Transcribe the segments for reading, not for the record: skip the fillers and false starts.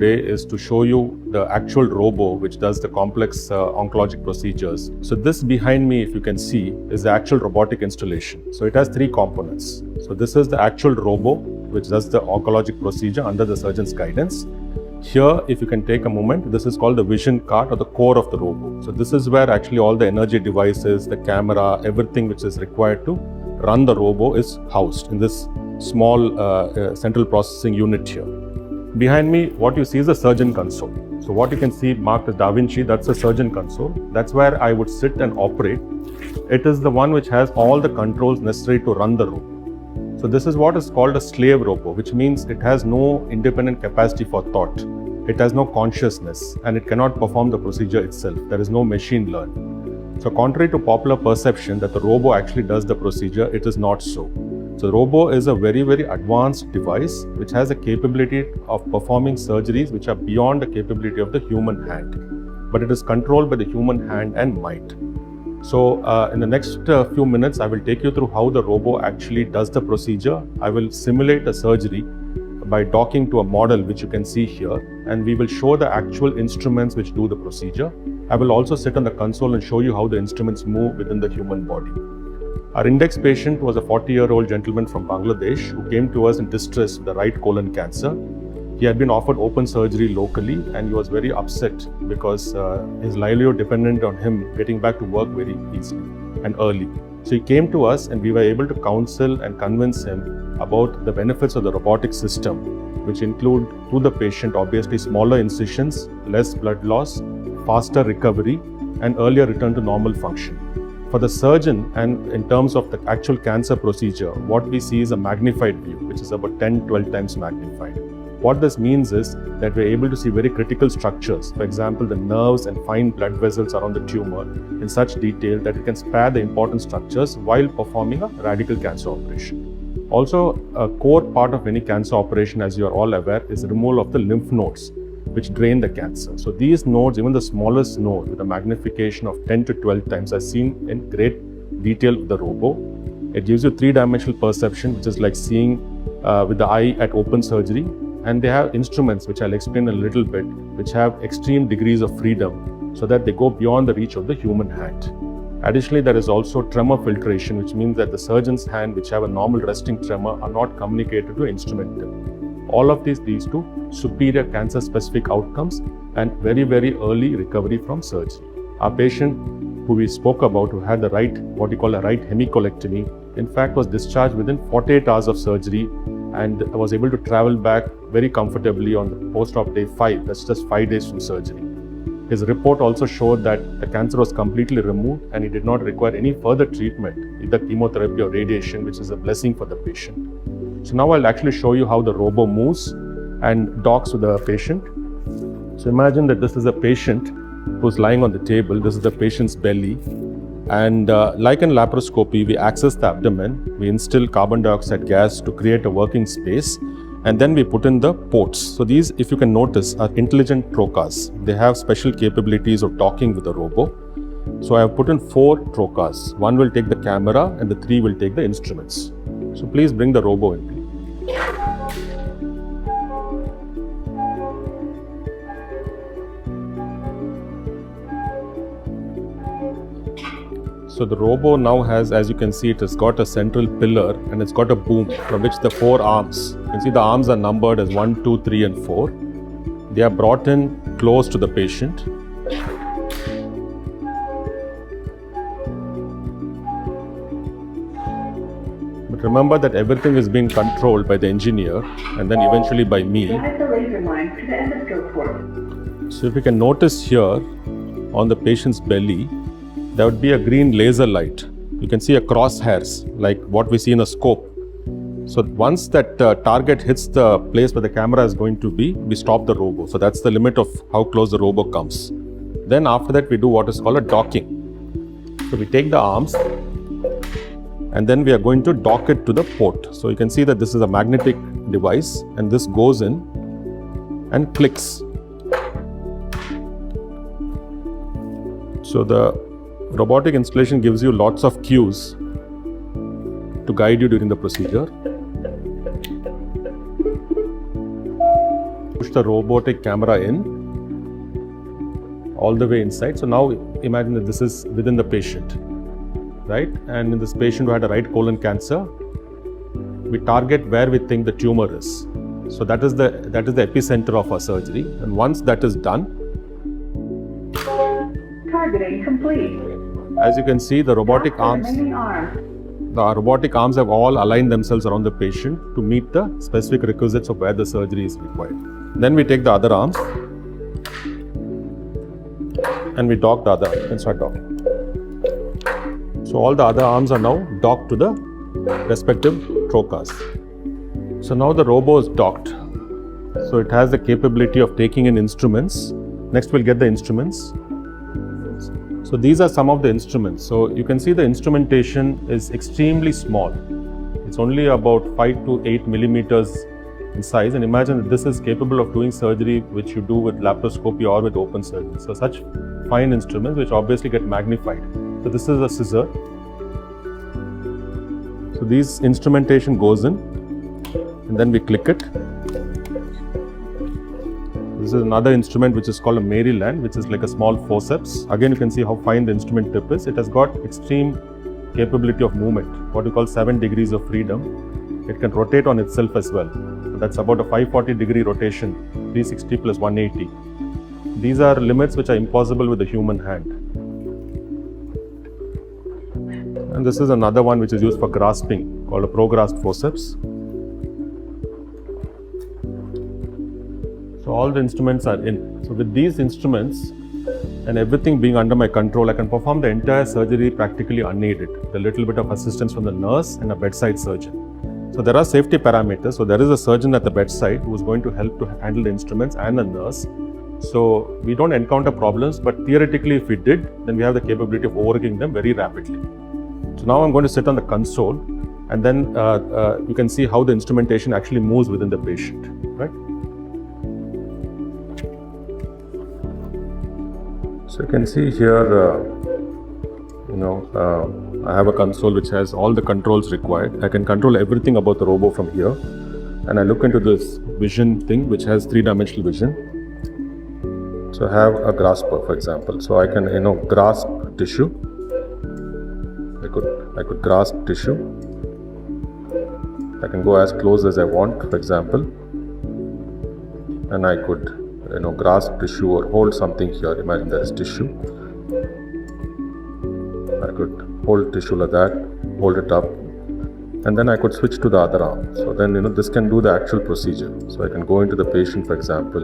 today is to show you the actual robo which does the complex oncologic procedures. So this behind me, if you can see, is the actual robotic installation. So it has three components. So this is the actual robo which does the oncologic procedure under the surgeon's guidance. Here, if you can take a moment, this is called the vision cart or the core of the robo. So this is where actually all the energy devices, the camera, everything which is required to run the robo is housed in this small central processing unit here. Behind me, what you see is the surgeon console. So what you can see marked as Da Vinci, that's the surgeon console. That's where I would sit and operate. It is the one which has all the controls necessary to run the robo. So this is what is called a slave robo, which means it has no independent capacity for thought. It has no consciousness and it cannot perform the procedure itself. There is no machine learning. So contrary to popular perception that the robo actually does the procedure, it is not so. So the robo is a very, very advanced device which has a capability of performing surgeries which are beyond the capability of the human hand. But it is controlled by the human hand and mind. So in the next few minutes, I will take you through how the robo actually does the procedure. I will simulate a surgery by docking to a model which you can see here, and we will show the actual instruments which do the procedure. I will also sit on the console and show you how the instruments move within the human body. Our index patient was a 40-year-old gentleman from Bangladesh who came to us in distress with the right colon cancer. He had been offered open surgery locally and he was very upset because his livelihood depended on him getting back to work very easily and early. So he came to us and we were able to counsel and convince him about the benefits of the robotic system, which include to the patient obviously smaller incisions, less blood loss, faster recovery and earlier return to normal function. For the surgeon and in terms of the actual cancer procedure, what we see is a magnified view, which is about 10-12 times magnified. What this means is that we're able to see very critical structures, for example, the nerves and fine blood vessels around the tumor in such detail that it can spare the important structures while performing a radical cancer operation. Also, a core part of any cancer operation, as you are all aware, is removal of the lymph nodes, which drain the cancer. So these nodes, even the smallest node with a magnification of 10 to 12 times, are seen in great detail with the robo. It gives you three-dimensional perception, which is like seeing with the eye at open surgery. And they have instruments, which I'll explain a little bit, which have extreme degrees of freedom so that they go beyond the reach of the human hand. Additionally, there is also tremor filtration, which means that the surgeon's hand, which have a normal resting tremor, are not communicated to instrumental. All of these leads to superior cancer-specific outcomes and very, very early recovery from surgery. Our patient, who we spoke about, who had the right, what we call a right hemicolectomy, in fact was discharged within 48 hours of surgery and was able to travel back very comfortably on the post-op day 5, that's just 5 days from surgery. His report also showed that the cancer was completely removed and he did not require any further treatment, either chemotherapy or radiation, which is a blessing for the patient. So now I'll actually show you how the robo moves and docks with the patient. So imagine that this is a patient who's lying on the table. This is the patient's belly. And like in laparoscopy, we access the abdomen, we instill carbon dioxide gas to create a working space, and then we put in the ports. So these, if you can notice, are intelligent trocars. They have special capabilities of talking with the robo. So I have put in 4 trocars. 1 will take the camera and the 3 will take the instruments. So please bring the robo in, please. So the robo now has, as you can see, it has got a central pillar and it's got a boom from which the 4 arms, you can see the arms are numbered as 1, 2, 3 and 4. They are brought in close to the patient. But remember that everything is being controlled by the engineer and then eventually by me. So if you can notice here on the patient's belly, there would be a green laser light. You can see a crosshairs like what we see in a scope. So once that target hits the place where the camera is going to be, we stop the robo. So that's the limit of how close the robo comes. Then after that we do what is called a docking. So we take the arms and then we are going to dock it to the port. So you can see that this is a magnetic device and this goes in and clicks. So the robotic installation gives you lots of cues to guide you during the procedure. Push the robotic camera in, all the way inside. So now imagine that this is within the patient, right? And in this patient who had a right colon cancer, we target where we think the tumor is. So that is the epicenter of our surgery. And once that is done, targeting complete. As you can see, the robotic arms have all aligned themselves around the patient to meet the specific requisites of where the surgery is required. Then we take the other arms and we dock the other. And start docking. So all the other arms are now docked to the respective trocars. So now the robo is docked. So it has the capability of taking in instruments. Next we'll get the instruments. So these are some of the instruments. So you can see the instrumentation is extremely small. It's only about 5 to 8 millimeters in size, and imagine that this is capable of doing surgery which you do with laparoscopy or with open surgery. So such fine instruments which obviously get magnified. So this is a scissor. So this instrumentation goes in and then we click it. This is another instrument which is called a Maryland, which is like a small forceps. Again, you can see how fine the instrument tip is. It has got extreme capability of movement, what we call 7 degrees of freedom. It can rotate on itself as well. So that's about a 540-degree rotation, 360 plus 180. These are limits which are impossible with the human hand. And this is another one which is used for grasping, called a ProGrasp forceps. So all the instruments are in. So with these instruments and everything being under my control, I can perform the entire surgery practically unaided, with a little bit of assistance from the nurse and a bedside surgeon. So there are safety parameters. So there is a surgeon at the bedside who is going to help to handle the instruments and a nurse. So we don't encounter problems, but theoretically if we did, then we have the capability of overcoming them very rapidly. So now I'm going to sit on the console, and then you can see how the instrumentation actually moves within the patient, right? So you can see here, I have a console which has all the controls required. I can control everything about the robo from here. And I look into this vision thing which has 3-dimensional vision. So I have a grasper, for example. So I can, grasp tissue. I could grasp tissue. I can go as close as I want, for example. And I could grasp tissue or hold something here. Imagine there is tissue. I could hold tissue like that, hold it up, and then I could switch to the other arm. So then, this can do the actual procedure. So I can go into the patient, for example.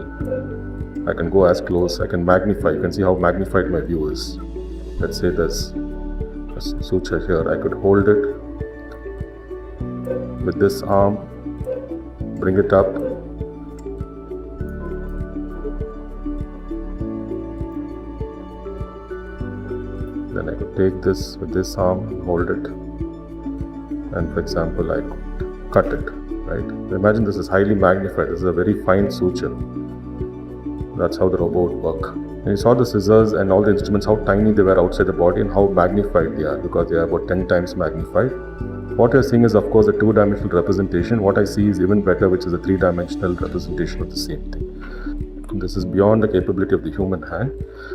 I can go as close, I can magnify. You can see how magnified my view is. Let's say there's a suture here. I could hold it with this arm, bring it up. Then I could take this with this arm, hold it, and for example, I could cut it, right? Imagine this is highly magnified. This is a very fine suture. That's how the robot would work. And you saw the scissors and all the instruments, how tiny they were outside the body and how magnified they are, because they are about 10 times magnified. What you're seeing is, of course, a 2-dimensional representation. What I see is even better, which is a 3-dimensional representation of the same thing. This is beyond the capability of the human hand.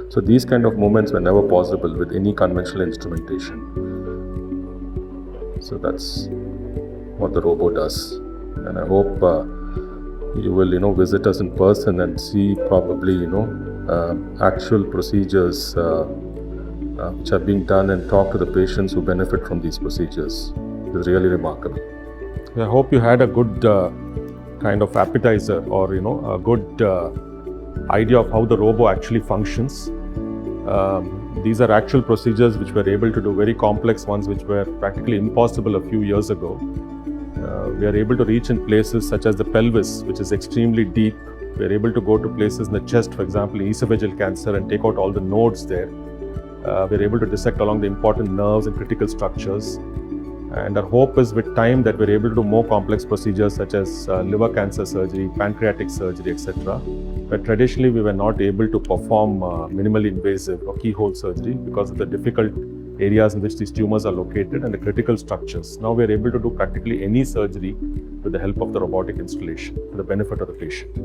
So these kind of movements were never possible with any conventional instrumentation. So that's what the robo does. And I hope you will, visit us in person and see probably, actual procedures which are being done, and talk to the patients who benefit from these procedures. It's really remarkable. I hope you had a good kind of appetizer, or, a good idea of how the robo actually functions. These are actual procedures which we're able to do, very complex ones which were practically impossible a few years ago. We are able to reach in places such as the pelvis, which is extremely deep. We are able to go to places in the chest, for example, esophageal cancer, and take out all the nodes there. We are able to dissect along the important nerves and critical structures. And our hope is with time that we're able to do more complex procedures such as liver cancer surgery, pancreatic surgery, etc. But traditionally we were not able to perform minimally invasive or keyhole surgery because of the difficult areas in which these tumors are located and the critical structures. Now we're able to do practically any surgery with the help of the robotic installation for the benefit of the patient.